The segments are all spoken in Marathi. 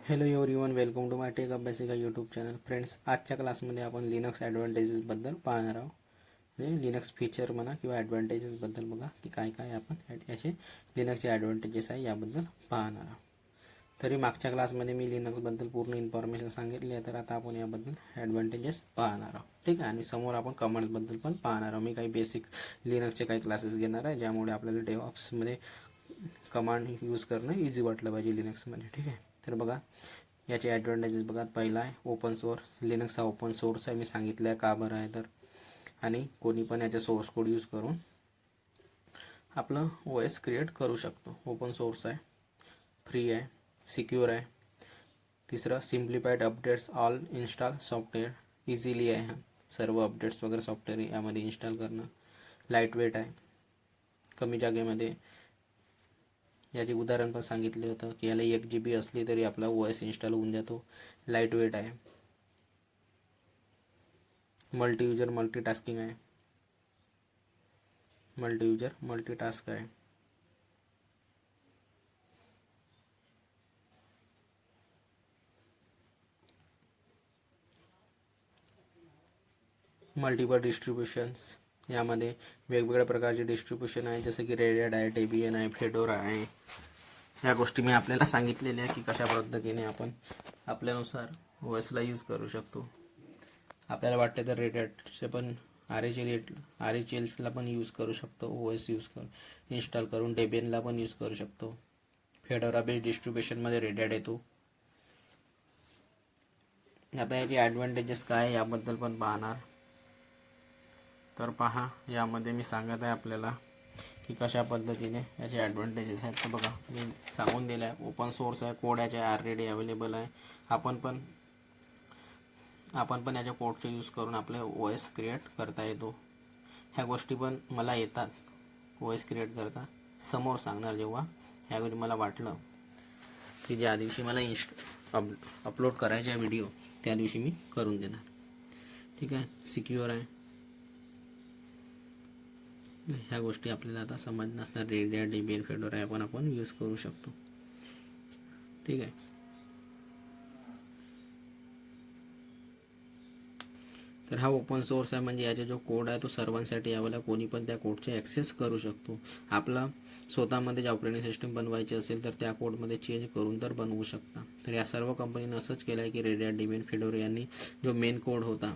Hello everyone, welcome to my tech Abhyasika YouTube channel. Friends, आजच्या क्लासमध्ये आपण लिनक्स ॲडव्हान्टेजेसबद्दल पाहणार आहोत. म्हणजे लिनक्स फीचर म्हणा किंवा ॲडव्हान्टेजेसबद्दल बघा की काय काय आपण याचे लिनक्सचे ॲडव्हान्टेजेस आहे याबद्दल पाहणार आहोत. तरी मागच्या क्लासमध्ये मी लिनक्सबद्दल पूर्ण इन्फॉर्मेशन सांगितली आहे, तर आता आपण याबद्दल ॲडव्हान्टेजेस पाहणार आहोत. ठीक आहे. आणि समोर आपण कमांड्सबद्दल पण पाहणार आहोत. मी काही बेसिक लिनक्सचे काही क्लासेस घेणार आहे, ज्यामुळे आपल्याला डेव्हऑप्समध्ये कमांड यूज करणं इझी वाटलं पाहिजे लिनक्समध्ये. ठीक आहे. तर बघा याचे ॲडव्हान्टेजेस बघा. पहिला आहे ओपन सोर्स. लिनक्स हा ओपन सोर्स आहे. मी सांगितलं आहे का बरं आहे तर, आणि कोणी पण याचा सोर्स कोड यूज करून आपलं ओ एस क्रिएट करू शकतो. ओपन सोर्स आहे, फ्री आहे, सिक्युअर आहे. तिसरं simplified updates all install software. Easily आहे, सर्व अपडेट्स वगैरे सॉफ्टवेअर यामध्ये इन्स्टॉल करणं. लाईट वेट आहे, कमी जागेमध्ये. याचे उदाहरण पण सांगितले होतं की याला 1 GB असली तरी आपला ओ एस इन्स्टॉल होऊन जातो. लाईट वेट आहे, मल्टी युजर मल्टीटास्किंग आहे, मल्टी युजर मल्टीटास्क आहे. मल्टिपल डिस्ट्रीब्युशन्स. यामध्ये वेगवेगळ्या प्रकारचे डिस्ट्रीब्युशन आहे, जसं की रेड हॅट आहे, डेबियन आहे, फेडोरा आहे. या गोष्टी मी आपल्याला सांगितलेल्या आहे की कशा पद्धतीने आपण आपल्यानुसार ओ एसला यूज करू शकतो. आपल्याला वाटते तर रेड हॅटचे पण आर एच एलला पण यूज करू शकतो. ओ एस यूज करून इन्स्टॉल करून डेबियनला पण यूज करू शकतो. फेडोरा बेस्ड डिस्ट्रीब्युशनमध्ये रेड हॅट येतो. आता याचे ॲडव्हान्टेजेस काय याबद्दल पण पाहणार. तर पहा, यामध्ये मी सांगत आहे आपल्याला की कशा पद्धतीने याचे ॲडव्हान्टेजेस आहेत. तर बघा, मी सांगून दिलं आहे. ओपन सोर्स आहे, कोड याचे ऑलरेडी अवेलेबल आहे. आपण पण याच्या कोडचे यूज करून आपले ओ एस क्रिएट करता येतो. ह्या गोष्टी पण मला येतात ओ एस क्रिएट करता. समोर सांगणार जेव्हा ह्यावेळी मला वाटलं की ज्या दिवशी मला अपलोड करायचा व्हिडिओ त्या दिवशी मी करून देणार. ठीक आहे. सिक्युअर आहे. ह्या गोष्टी आपल्याला आता समज नसणार. रेड हॅट, डेबियन, फेडोरा आपण यूज करू शकतो. ठीक आहे. तर हा ओपन सोर्स आहे, म्हणजे याचा जो कोड आहे तो सर्वांसाठी यावेळेला कोणी पण त्या कोडचे ॲक्सेस करू शकतो. आपला स्वतःमध्ये जे ऑपरेटिंग सिस्टम बनवायची असेल तर त्या कोडमध्ये चेंज करून तर बनवू शकता. तर या सर्व कंपनीनं असंच केलं आहे की रेड हॅट, डेबियन, फेडोरा यांनी जो मेन कोड होता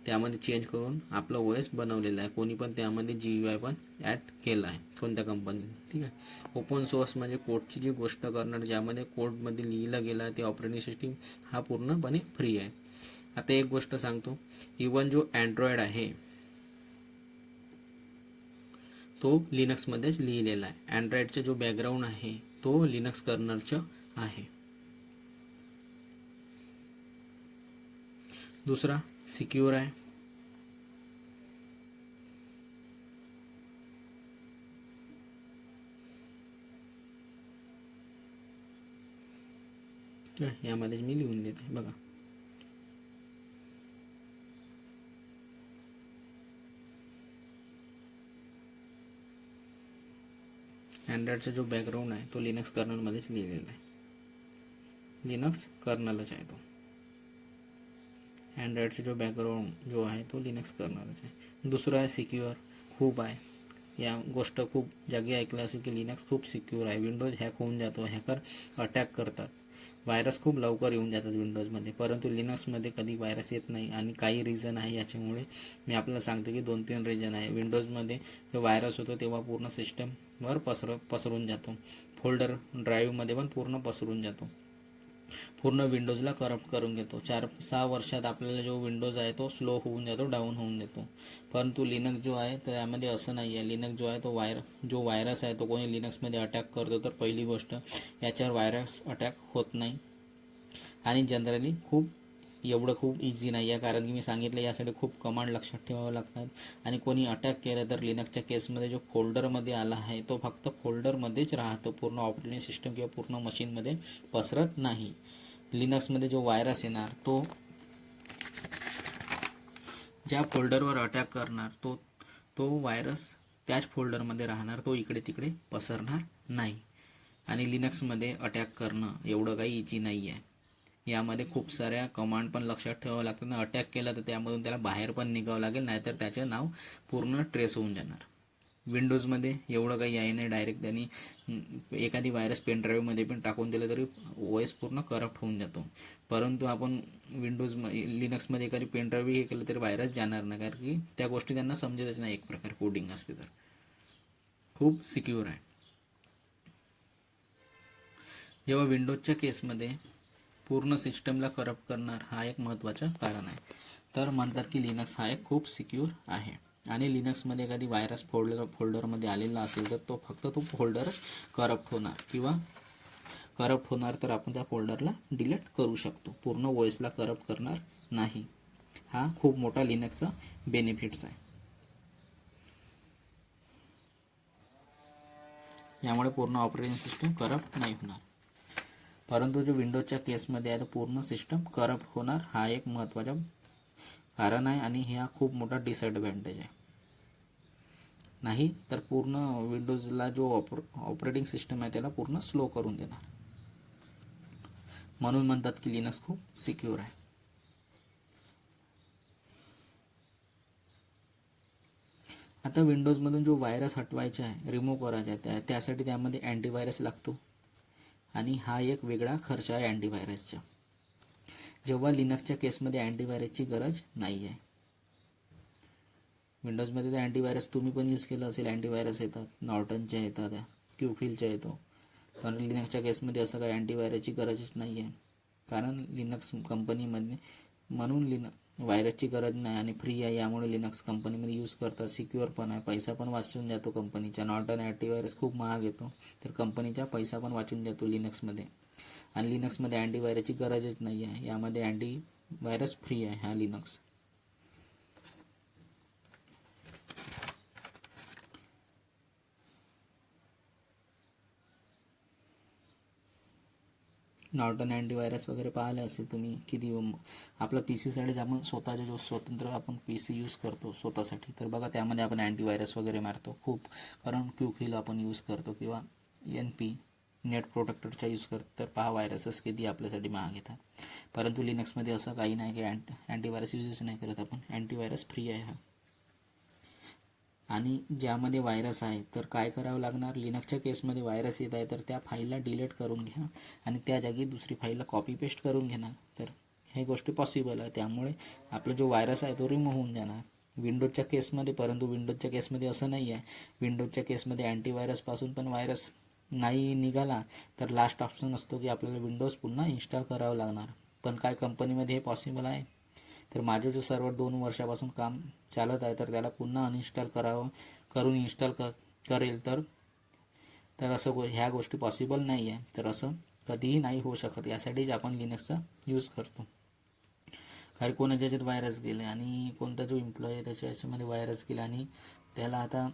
त्यामध्ये चेंज करून आपलं ओ एस बनवलेलं आहे. कोणी पण त्यामध्ये GUI पण ॲड केला आहे कोणत्या कंपनीने. ठीक आहे. ओपन सोर्स म्हणजे कोडची जी गोष्ट करणार, ज्यामध्ये कोडमध्ये लिहिलं गेलं आहे ते ऑपरेटिंग सिस्टम हा पूर्णपणे फ्री आहे. आता एक गोष्ट सांगतो, इवन जो अँड्रॉइड आहे तो लिनक्समध्येच लिहिलेला आहे. अँड्रॉइडचा जो बॅकग्राऊंड आहे तो लिनक्स कर्नलचं आहे. दुसरा सिक्युअर आहे. यामध्येच मी लिहून देते बघा. अँड्रॉइडचा जो बॅकग्राऊंड आहे तो लिनक्स कर्नलमध्येच लिहिलेला आहे. लिनक्स कर्नलच आहे तो. अँड्रॉइडचा जो बॅकग्राऊंड जो आहे तो लिनक्स कर्नलच आहे. दुसरा आहे सिक्युअर. खूप आहे. या गोष्ट खूप जागी ऐकलं असेल की लिनक्स खूप सिक्युअर आहे. विंडोज हॅक होऊन जातो, हॅकर अटॅक करतात, व्हायरस खूप लवकर येऊन जातात विंडोजमध्ये, परंतु लिनक्समध्ये कधी व्हायरस येत नाही. आणि काही रिझन आहे याच्यामुळे. मी आपल्याला सांगतो की 2-3 रिझन आहे. विंडोजमध्ये जो व्हायरस होतो तेव्हा पूर्ण सिस्टमवर पसरून जातो. फोल्डर ड्राईव्हमध्ये पण पूर्ण पसरून जातो. पूर्ण विंडोजला करप्ट करून घेतो. 4-6 वर्षात आपल्याला जो विंडोज आहे तो स्लो होऊन जातो, डाऊन होऊन जातो. परंतु लिनक्स जो आहे तर यामध्ये असं नाही आहे. लिनक्स जो आहे तो जो व्हायरस आहे तो कोणी लिनक्समध्ये अटॅक करतो तर पहिली गोष्ट याच्यावर व्हायरस अटॅक होत नाही. आणि जनरली खूप इझी नाही आहे, कारण की मी सांगितलं यासाठी खूप कमांड लक्षात ठेवावं लागतात. आणि कोणी अटॅक केलं तर लिनक्सच्या केसमध्ये जो फोल्डरमध्ये आला आहे तो फक्त फोल्डरमध्येच राहतो, पूर्ण ऑपरेटिंग सिस्टम किंवा पूर्ण मशीनमध्ये पसरत नाही. लिनक्समध्ये जो व्हायरस येणार तो ज्या फोल्डरवर अटॅक करणार तो व्हायरस त्याच फोल्डरमध्ये राहणार, तो इकडे तिकडे पसरणार नाही. आणि लिनक्समध्ये अटॅक करणं एवढं काही इझी नाही आहे. यामध्ये खूप साऱ्या कमांड पण लक्षात ठेवावं लागतं ना. अटॅक केला तर त्यामधून त्याला बाहेर पण निघावं लागेल, नाहीतर त्याचे नाव पूर्ण ट्रेस होऊन जाणार. विंडोजमध्ये एवढं काही आहे नाही, डायरेक्ट त्यांनी एखादी व्हायरस पेनड्राईव्हमध्ये पण टाकून दिलं तरी OS पूर्ण करप्ट होऊन जातो. परंतु आपण लिनक्समध्ये एखादी पेनड्राईव्ह हे केलं तरी व्हायरस जाणार नाही, कारण की त्या गोष्टी त्यांना समजतच नाही. एक प्रकार कोडिंग असते तर खूप सिक्युअर आहे. जेव्हा विंडोजच्या केसमध्ये पूर्ण सिस्टमला करप्ट करणार हा एक महत्त्वाचं कारण आहे, तर म्हणतात की लिनक्स हा एक खूप सिक्युअर आहे. आणि लिनक्समध्ये एखादी व्हायरस फोल्डरमध्ये आलेला असेल तर तो फोल्डर करप्ट होणार किंवा करप्ट होणार तर आपण त्या फोल्डरला डिलीट करू शकतो. पूर्ण OSला करप्ट करणार नाही. हा खूप मोठा लिनक्सचा बेनिफिट्स आहे. यामुळे पूर्ण ऑपरेटिंग सिस्टम करप्ट नाही होणार. परंतु जो विंडोजच्या केसमध्ये आहे तर पूर्ण सिस्टम करप्ट होणार, हा एक महत्त्वाचा कारण आहे आणि हा खूप मोठा डिसएडव्हान्टेज आहे. नाही तर पूर्ण विंडोजला जो ऑपरेटिंग सिस्टम आहे त्याला पूर्ण स्लो करून देणार. म्हणून म्हणतात की लिनक्स खूप सिक्युअर आहे. आता विंडोजमधून जो व्हायरस हटवायचा आहे, रिमूव्ह करायचा आहे, त्यासाठी त्यामध्ये अँटीव्हायरस लागतो आणि हा एक वेगळा खर्च आहे अँटीव्हायरसचा. जेव्हा लिनक्सच्या केसमध्ये अँटीव्हायरसची गरज नाही आहे. विंडोजमध्ये तर अँटीव्हायरस तुम्ही पण यूज केलं असेल, अँटीव्हायरस येतात, नॉर्टनच्या येतात, क्यूफिलच्या येतो. पण लिनक्सच्या केसमध्ये असं काही अँटीव्हायरसची गरजच नाही आहे, कारण लिनक्स कंपनीमध्ये म्हणून व्हायरसची गरज नाही आणि फ्री आहे. यामुळे लिनक्स कंपनीमध्ये यूज करतात. सिक्युअर पण आहे, पैसा पण वाचून जातो कंपनीचा. नॉर्टन अँटीव्हायरस खूप महाग येतो, तर कंपनीचा पैसा पण वाचून जातो लिनक्समध्ये. आणि लिनक्समध्ये अँटीव्हायरसची गरजच नाही आहे. यामध्ये अँटीव्हायरस फ्री आहे हा लिनक्स. नॉर्टन अँटीव्हायरस वगैरे पाहिले असेल तुम्ही किती. आपलं PCसाठीच आपण स्वतःचा जो स्वतंत्र आपण PC यूज करतो स्वतःसाठी, तर बघा त्यामध्ये आपण अँटीव्हायरस वगैरे मारतो खूप, कारण क्यूकिल आपण यूज करतो किंवा NP नेट प्रोटेक्टरचा यूज करतो. तर पहा व्हायरसेस किती आपल्यासाठी महाग येतात. परंतु लिनक्समध्ये असं काही नाही की अँटीव्हायरस यूजच नाही करत आपण. अँटीव्हायरस फ्री आहे हा. आणि ज्यामध्ये व्हायरस आहे तर काय करावं लागणार, लिनक्सच्या केसमध्ये व्हायरस येत आहे तर त्या फाईलला डिलीट करून घ्या आणि त्या जागी दुसरी फाईलला कॉपी पेस्ट करून घेणार. तर हे गोष्टी पॉसिबल आहे. त्यामुळे आपला जो व्हायरस आहे तो रिमूव्ह होऊन जाणार विंडोजच्या केसमध्ये. परंतु विंडोजच्या केसमध्ये असं नाही आहे. विंडोजच्या केसमध्ये अँटीव्हायरसपासून पण व्हायरस नाही निघाला तर लास्ट ऑप्शन असतो की आपल्याला विंडोज पुन्हा इन्स्टॉल करावं लागणार. पण काय कंपनीमध्ये हे पॉसिबल आहे? तर माझं जो सर्व्हर 2 वर्षापासून काम चालत आहे तर त्याला पुन्हा अनइन्स्टॉल करून इन्स्टॉल करेल तर असं ह्या गोष्टी पॉसिबल नाही आहे. तर असं कधीही नाही होऊ शकत. यासाठीच आपण लिनक्सचा यूज करतो. कारण कोणाच्या याच्यात व्हायरस गेले आणि कोणता जो एम्प्लॉई आहे त्याच्या याच्यामध्ये व्हायरस गेला आणि त्याला आता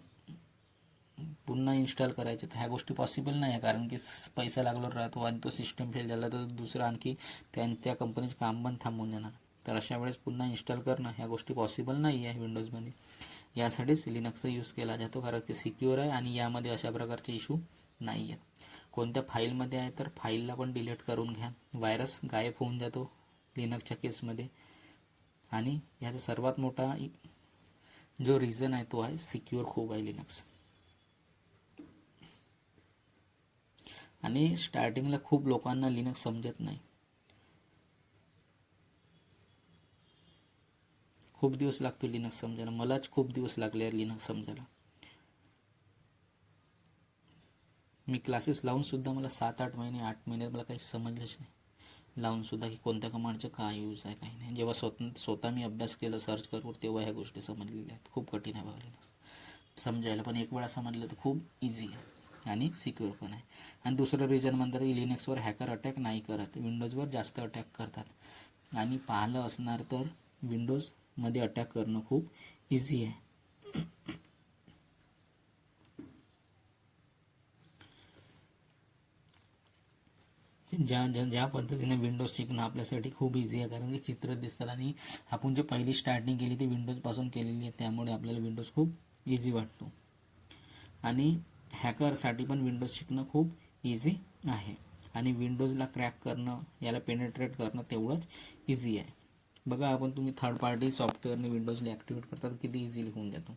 पुन्हा इन्स्टॉल करायचे, तर ह्या गोष्टी पॉसिबल नाही आहे. कारण की पैसा लागलो राहतो आणि तो सिस्टम फेल झाला तर दुसरं आणखी त्या कंपनीचं काम पण थांबून जाणार. तर अशा वेळेस पुन्हा इन्स्टॉल करणं ह्या गोष्टी पॉसिबल नाही आहे विंडोजमध्ये. यासाठीच लिनक्सचा यूज केला जातो, कारण ते सिक्युअर आहे आणि यामध्ये अशा प्रकारचे इश्यू नाही आहे. कोणत्या फाईलमध्ये आहे तर फाईलला पण डिलीट करून घ्या, व्हायरस गायब होऊन जातो लिनक्सच्या केसमध्ये. आणि याचा सर्वात मोठा जो रिझन आहे तो आहे सिक्युअर खूप आहे लिनक्स. आणि स्टार्टिंगला खूप लोकांना लिनक्स समजत नाही. खूप दिवस लागतो लिनक्स समजायला. मलाच खूप दिवस लागले लिनक्स समजायला. मी क्लासेस लावूनसुद्धा मला 7-8 महिने 8 महिन्यात मला काही समजलंच नाही लावूनसुद्धा की कोणत्या कमांडचं काय यूज आहे काही नाही. जेव्हा स्वतः मी अभ्यास केला सर्च करून तेव्हा ह्या गोष्टी समजलेल्या आहेत. खूप कठीण आहे बाबा लिनक्स समजायला, पण एक वेळा समजलं तर खूप इझी आहे आणि सिक्युअर पण आहे. आणि दुसरं रिझन म्हणतात की लिनक्सवर हॅकर अटॅक नाही करत, विंडोजवर जास्त अटॅक करतात. आणि पाहिलं असणार तर विंडोजमध्ये अटॅक करणं खूप इझी आहे. ज्या पद्धतीने विंडोज शिकणं आपल्यासाठी खूप इझी आहे, कारण की चित्र दिसतात आणि आपण जे पहिली स्टार्टिंग केली ती विंडोजपासून केलेली आहे, त्यामुळे आपल्याला विंडोज खूप इझी वाटतो. आणि हॅकरसाठी पण विंडोज शिकणं खूप इझी आहे. आणि विंडोजला क्रॅक करणं, याला पेनिट्रेट करणं तेवढंच इझी आहे. बघा आपण तुम्ही थर्ड पार्टी सॉफ्टवेअरने विंडोजला ॲक्टिवेट करतात किती इझिली होऊन जातो.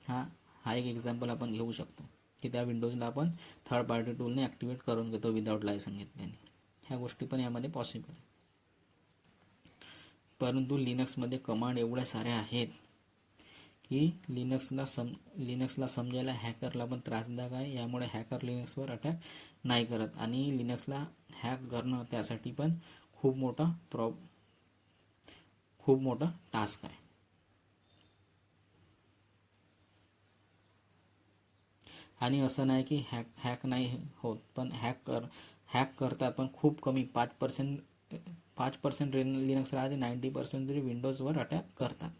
हा एक एक्झाम्पल आपण घेऊ शकतो की त्या विंडोजला आपण थर्ड पार्टी टूलने ॲक्टिवेट करून घेतो विदाऊट लायसन घेतल्याने. ह्या गोष्टी पण यामध्ये पॉसिबल आहे. परंतु लिनक्समध्ये कमांड एवढ्या साऱ्या आहेत की लिनक्सला समजायला हॅकरला पण त्रासदायक आहे. यामुळे हॅकर लिनक्सवर अटॅक नाही करत आणि लिनक्सला हॅक करणं त्यासाठी पण खूप मोठा टास्क आहे. आणि असं नाही की हॅक नाही होत, पण हॅक करतात पण खूप कमी 5% लिनक्स राहते. 90% तरी विंडोजवर अटॅक करतात.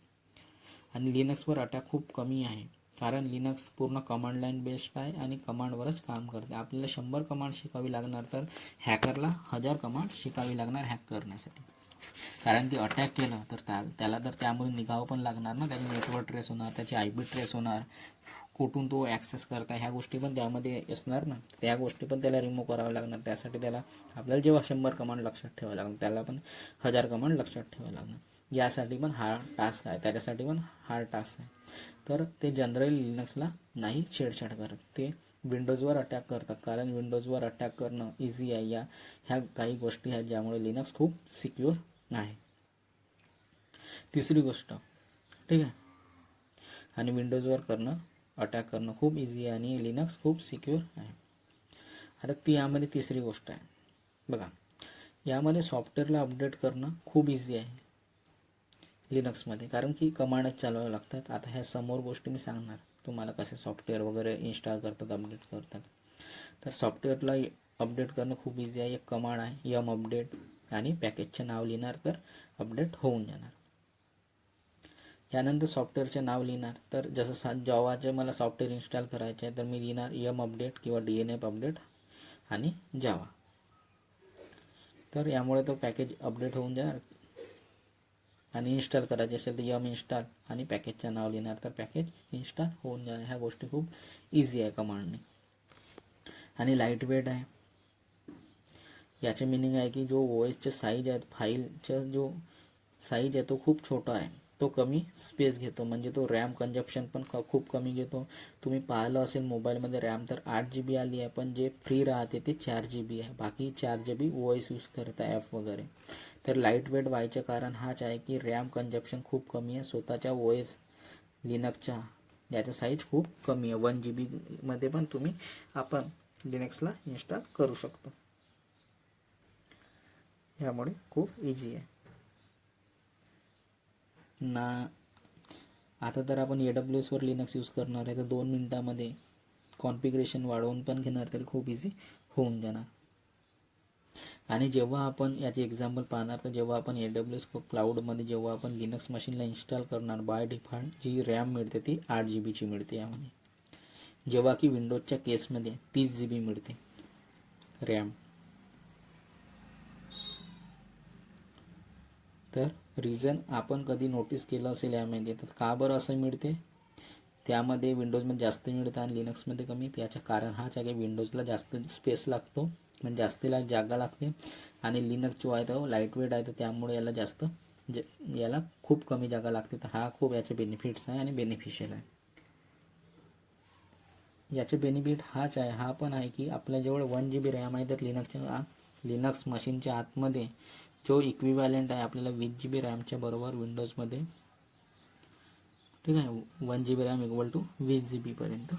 आणि लिनक्सवर अटॅक खूप कमी आहे कारण लिनक्स पूर्ण कमांड लाईन बेस्ड आहे आणि कमांडवरच काम करते. आपल्याला 100 कमांड शिकावी लागणार तर हॅकरला 1000 कमांड शिकावी लागणार हॅक करण्यासाठी. कारण की अटॅक केलं तर त्याला तर त्यामुळे निघावं पण लागणार ना. त्याची नेटवर्क ट्रेस होणार, त्याची IP ट्रेस होणार, कुठून तो ॲक्सेस करता ह्या गोष्टी पण त्यामध्ये असणार ना. त्या गोष्टी पण त्याला रिमूव्ह कराव्या लागणार. त्यासाठी आपल्याला जेव्हा 100 कमांड लक्षात ठेवावं लागणार, त्याला पण 1000 कमांड लक्षात ठेवावं लागणार. यासाठी पण हार्ड टास्क आहे, त्याच्यासाठी पण हार्ड टास्क आहे. तर ते जनरली लिनक्सला नाही छेडछाड करत, ते विंडोजवर अटॅक करतात. कारण विंडोजवर अटॅक करणं इझी आहे. ह्या काही गोष्टी आहेत ज्यामुळे लिनक्स खूप सिक्युअर आहे. तिसरी गोष्ट, ठीक आहे, आणि विंडोजवर अटॅक करणं खूप इझी आहे आणि लिनक्स खूप सिक्युअर आहे. आता यामध्ये तिसरी गोष्ट आहे. बघा, यामध्ये सॉफ्टवेअरला अपडेट करणं खूप इझी आहे लिनक्समध्ये, कारण की कमांडच चालवावे लागतात. आता ह्या समोर गोष्टी मी सांगणार तुम्हाला कसे सॉफ्टवेअर वगैरे इन्स्टॉल करतात, अपडेट करतात. तर सॉफ्टवेअरला अपडेट करणं खूप इझी आहे. एक कमांड आहे yum अपडेट आणि पॅकेजचे नाव लिहिणार तर अपडेट होऊन जाणार. यानंतर सॉफ्टवेअरचे नाव लिहिणार. तर जसं जावाचे मला सॉफ्टवेअर इन्स्टॉल करायचे आहे तर मी लिहिणार yum अपडेट किंवा DNF अपडेट आणि जावा. तर यामुळे तो पॅकेज अपडेट होऊन जाणार. आणि इन्स्टॉल करायचे असेल तर yum इन्स्टॉल आणि पॅकेजचं नाव लिहिणार तर पॅकेज इन्स्टॉल होऊन जाणार. ह्या गोष्टी खूप इझी आहे कमांडने आणि लाईट वेट आहे. याचे मिनिंग आहे की जो OSचे साईज आहेत, फाईलचा जो साईज आहे तो खूप छोटा आहे, तो कमी स्पेस घेतो. म्हणजे तो रॅम कंजप्शन पण खूप कमी घेतो. तुम्ही पाहिलं असेल मोबाईलमध्ये रॅम तर 8 GB आली आहे, पण जे फ्री राहते ते 4 GB आहे. बाकी 4 GB OS यूज करत आहे ॲप वगैरे. तर लाईट वेट व्हायचे कारण हाच आहे की रॅम कंजप्शन खूप कमी आहे. स्वतःच्या OS लिनक्सच्या याचा साईज खूप कमी आहे. 1 GB मध्ये पण आपण लिनक्सला इन्स्टॉल करू शकतो. यामुळे खूप इझी आहे ना. आता तर आपण AWS वर लिनक्स यूज करणार आहे तर 2 मिनिटामध्ये कॉन्फिगरेशन वाढवून पण घेणार तरी खूप इझी होऊन जाणार. आणि जेव्हा आपण याचे एक्झाम्पल पाहणार तर जेव्हा आपण AWS क्लाउडमध्ये जेव्हा आपण लिनक्स मशीनला इन्स्टॉल करणार, बाय डिफॉल्ट जी रॅम मिळते ती 8 GB मिळते यामध्ये, जेव्हा की विंडोजच्या केसमध्ये 30 GB मिळते रॅम. तर रिझन आपण कधी नोटीस केलं असेल यामध्ये, तर का बरं असं मिळते, त्यामध्ये विंडोजमध्ये जास्त मिळतं आणि लिनक्समध्ये कमी. त्याचं कारण हाच आहे की विंडोजला जास्त स्पेस लागतो, म्हणजे जास्तीला जागा लागते, आणि लिनक्स जो आहे तो लाईट वेट आहे तर त्यामुळे याला खूप कमी जागा लागते. तर हा खूप याचे बेनिफिट्स आहे आणि बेनिफिशियल आहे. याचे बेनिफिट हा पण आहे की आपल्याजवळ 1 GB रॅम आहे तर लिनक्स मशीनच्या आतमध्ये जो इक्विव्हॅलेंट आहे आपल्याला 20 GB रॅमच्या बरोबर विंडोजमध्ये, ठीक आहे, 1 GB RAM equal to 20 GB पर्यंत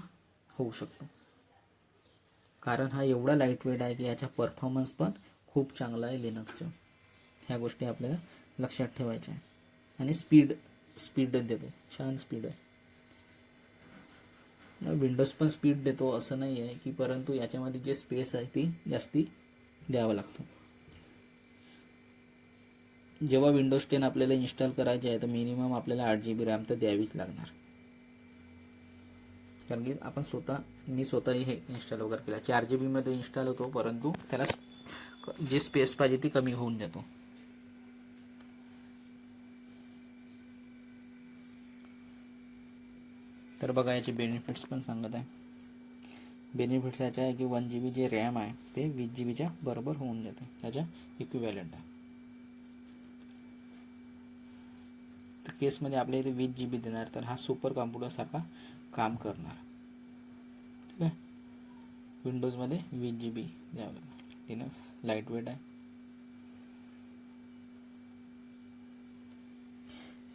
होऊ शकतो. कारण हा एवढा लाईट वेट आहे की याचा परफॉर्मन्स पण खूप चांगला आहे लिनक्सचा. ह्या गोष्टी आपल्याला लक्षात ठेवायच्या आहे. आणि स्पीड देतो, छान स्पीड आहे. विंडोज पण स्पीड देतो असं नाही आहे की, परंतु याच्यामध्ये जे स्पेस आहे ती जास्ती द्यावं लागतं. जेव्हा विंडोज 10 आपल्याला इन्स्टॉल करायचे आहे तर मिनिमम आपल्याला 8 GB रॅम तर द्यावीच लागणार. कारण की मी स्वतःही हे इन्स्टॉल वगैरे केला. 4 GB मध्ये इन्स्टॉल होतो, परंतु त्याला जी स्पेस पाहिजे ती कमी होऊन जातो. तर बघा याचे बेनिफिट्स पण सांगत आहे. बेनिफिट्स याच्या आहे की 1 GB जे रॅम आहे ते 20 GB बरोबर होऊन जाते, त्याच्या इक्विव्हॅलंट आहे. तर केसमध्ये आपल्या इथे 20 GB देणार, तर हा सुपर कॉम्प्युटरसारखा काम करणार. ठीक आहे. विंडोजमध्ये 20 GB द्यावं लागणार. लिनक्स लाईट वेट आहे.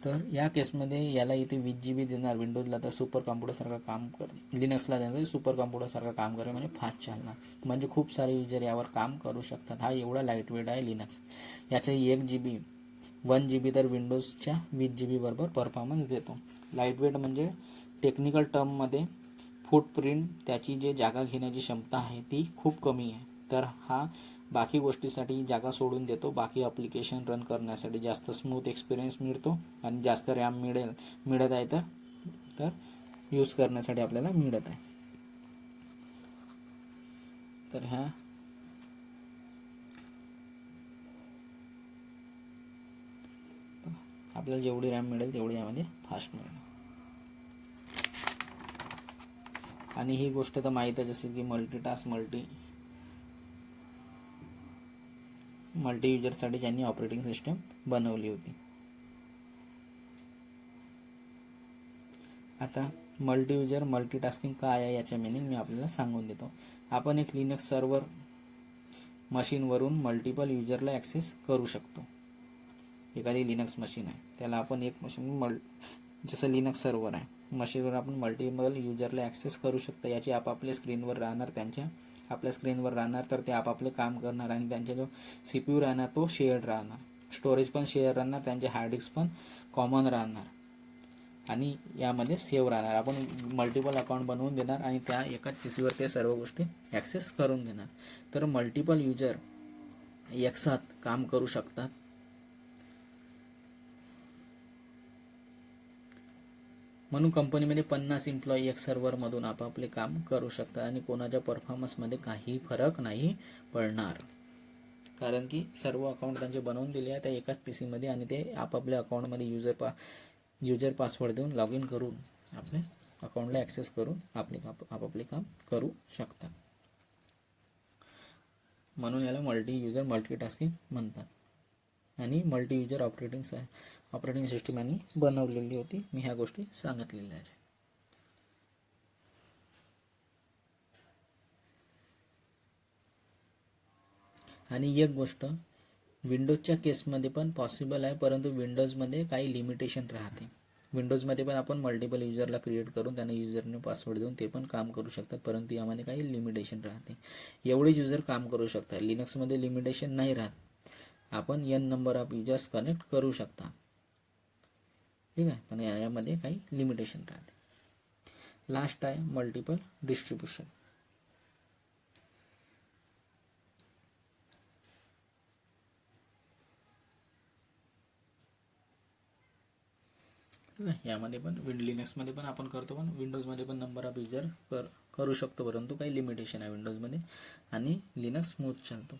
तर या केसमध्ये याला इथे 20 GB देणार विंडोजला, तर सुपर कॉम्प्युटरसारखं काम कर. लिनक्सला देणार सुपर कॉम्प्युटरसारखं काम करेल, म्हणजे फास्ट चालणार, म्हणजे खूप सारे युजर यावर काम करू शकतात. हा एवढा लाईट वेट आहे लिनक्स. याच्या 1 GB 1 GB तर विंडोजच्या 20 GB बरोबर परफॉर्मन्स देतो. लाईट वेट म्हणजे टेक्निकल टर्ममध्ये फूटप्रिंट, त्याची जे जागा घेण्याची क्षमता आहे ती खूप कमी आहे. तर हा बाकी गोष्टीसाठी जागा सोडून देतो. बाकी ॲप्लिकेशन रन करण्यासाठी जास्त स्मूथ एक्सपिरियन्स मिळतो आणि जास्त रॅम मिळत आहे तर यूज करण्यासाठी आपल्याला मिळत आहे. तर ह्या आपल्याला जेवढी रॅम मिळेल तेवढी यामध्ये फास्ट मिळेल. आणि ही गोष्ट तर माहीत आहे, जसं की मल्टीटास्क मल्टी युजरसाठी ज्यांनी ऑपरेटिंग सिस्टम बनवली होती. आता मल्टी युजर मल्टीटास्किंग काय आहे याच्या मीनिंग मी आपल्याला सांगून देतो. आपण एक लिनक्स सर्व्हर मशीनवरून मल्टिपल युजरला ॲक्सेस करू शकतो. एखादी लिनक्स मशीन आहे त्याला आपण एक मशीन जसं लिनक्स सर्व्हर आहे मशीनवर आपण मल्टिपल युजरला ॲक्सेस करू शकतो. याची आपापल्या स्क्रीनवर राहणार, आपल्या स्क्रीनवर राहणार, तर ते आपापले काम करणार आणि त्यांचा जो CPU राहणार तो शेअर्ड राहणार, स्टोरेज पण शेअर राहणार, त्यांचे हार्ड डिस्क पण कॉमन राहणार आणि यामध्ये सेव्ह राहणार. आपण मल्टिपल अकाउंट बनवून देणार आणि त्या एकाच PCवर ते सर्व गोष्टी ॲक्सेस करून देणार. तर मल्टिपल युजर एकसाथ काम करू शकतात. म्हणून कंपनीमध्ये 50 एम्प्लॉई एक सर्व्हरमधून आपापले काम करू शकतात आणि कोणाच्या परफॉर्मन्समध्ये काही फरक नाही पडणार, कारण की सर्व अकाउंट त्यांचे बनवून दिले आहे त्या एकाच PCमध्ये आणि ते आपापल्या अकाउंटमध्ये युजर पासवर्ड देऊन लॉग इन करून आपल्या अकाउंटला ॲक्सेस करून आपापले काम करू शकतात. म्हणून याला मल्टी युजर मल्टीटास्किंग म्हणतात. आणि मल्टी युजर ऑपरेटिंग सिस्टीम यांनी बनवलेली होती. मी ह्या गोष्टी सांगितलेल्या आहेत. आणि एक गोष्ट विंडोजच्या केसमध्ये पण पॉसिबल आहे, परंतु विंडोजमध्ये काही लिमिटेशन राहते. विंडोजमध्ये पण आपण मल्टिपल युजरला क्रिएट करून त्यांना युजरने पासवर्ड देऊन ते पण काम करू शकतात, परंतु यामध्ये काही लिमिटेशन राहते. एवढेच युजर काम करू शकतात. लिनक्समध्ये लिमिटेशन नाही राहत. आपण n number of users connect करू शकता. ठीक आहे, पण यामध्ये काही लिमिटेशन राहते. लास्ट आहे मल्टिपल डिस्ट्रीब्युशन. यामध्ये पण लिनक्समध्ये पण आपण करतो, पण विंडोजमध्ये पण नंबर ऑफ युजर करू शकतो, परंतु काही लिमिटेशन आहे विंडोजमध्ये आणि लिनक्स स्मूथ चालतो.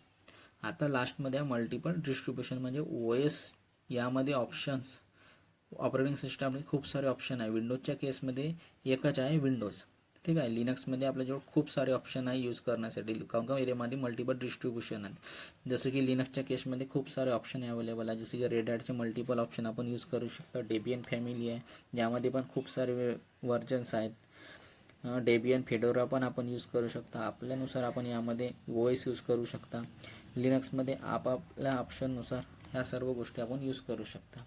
आता लास्टमध्ये मल्टिपल डिस्ट्रीब्युशन म्हणजे OS. यामध्ये ऑप्शन्स ऑपरेटिंग सिस्टममध्ये खूप सारे ऑप्शन आहे. विंडोजच्या केसमध्ये एकच आहे विंडोज. ठीक आहे. लिनक्समध्ये आपल्याजवळ खूप सारे ऑप्शन आहे यूज करण्यासाठी, कारण का यामध्ये मल्टिपल डिस्ट्रीब्युशन आहे. जसं की लिनक्सच्या केसमध्ये खूप सारे ऑप्शन अवेलेबल आहे, जसे की रेड हॅटचे मल्टिपल ऑप्शन आपण यूज करू शकतो. डेबियन फॅमिली आहे, यामध्ये पण खूप सारे व्हर्जन्स आहेत. डेबियन फेडोरा पण आपण यूज करू शकता. आपल्यानुसार आपण यामध्ये OS यूज करू शकता. लिनक्समध्ये आपापल्या ऑप्शननुसार ह्या सर्व गोष्टी आपण यूज करू शकता.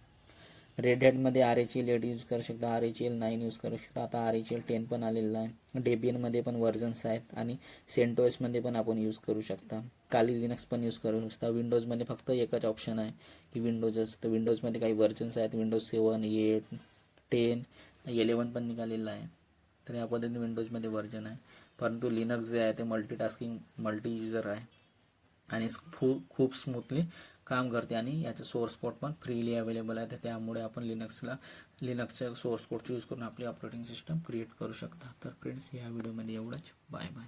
रेड हॅटमध्ये RHEL 8 यूज करू शकता, RHEL 9 यूज करू शकता. आता RHEL 10 पण आलेला आहे. डेबियनमध्ये पण व्हर्जन्स आहेत आणि सेंटोसमध्ये पण आपण यूज करू शकता. काली लिनक्स पण यूज करू शकता. विंडोजमध्ये फक्त एकच ऑप्शन आहे की विंडोजच. तर विंडोजमध्ये काही व्हर्जन्स आहेत, विंडोज 7, 8, 10, 11 पण निघालेला आहे. तर या पद्धतीने विंडोजमध्ये व्हर्जन आहे. परंतु लिनक्स जे आहे ते मल्टीटास्किंग मल्टी युजर आहे आणि खूप स्मूथली काम करते आणि याचे सोर्स कोड पण फ्रीली अवेलेबल आहे. तर त्यामुळे आपण लिनक्सच्या सोर्स कोडचा यूज करून आपली ऑपरेटिंग सिस्टम क्रिएट करू शकता. तर फ्रेंड्स, या व्हिडिओमध्ये एवढंच. Bye bye.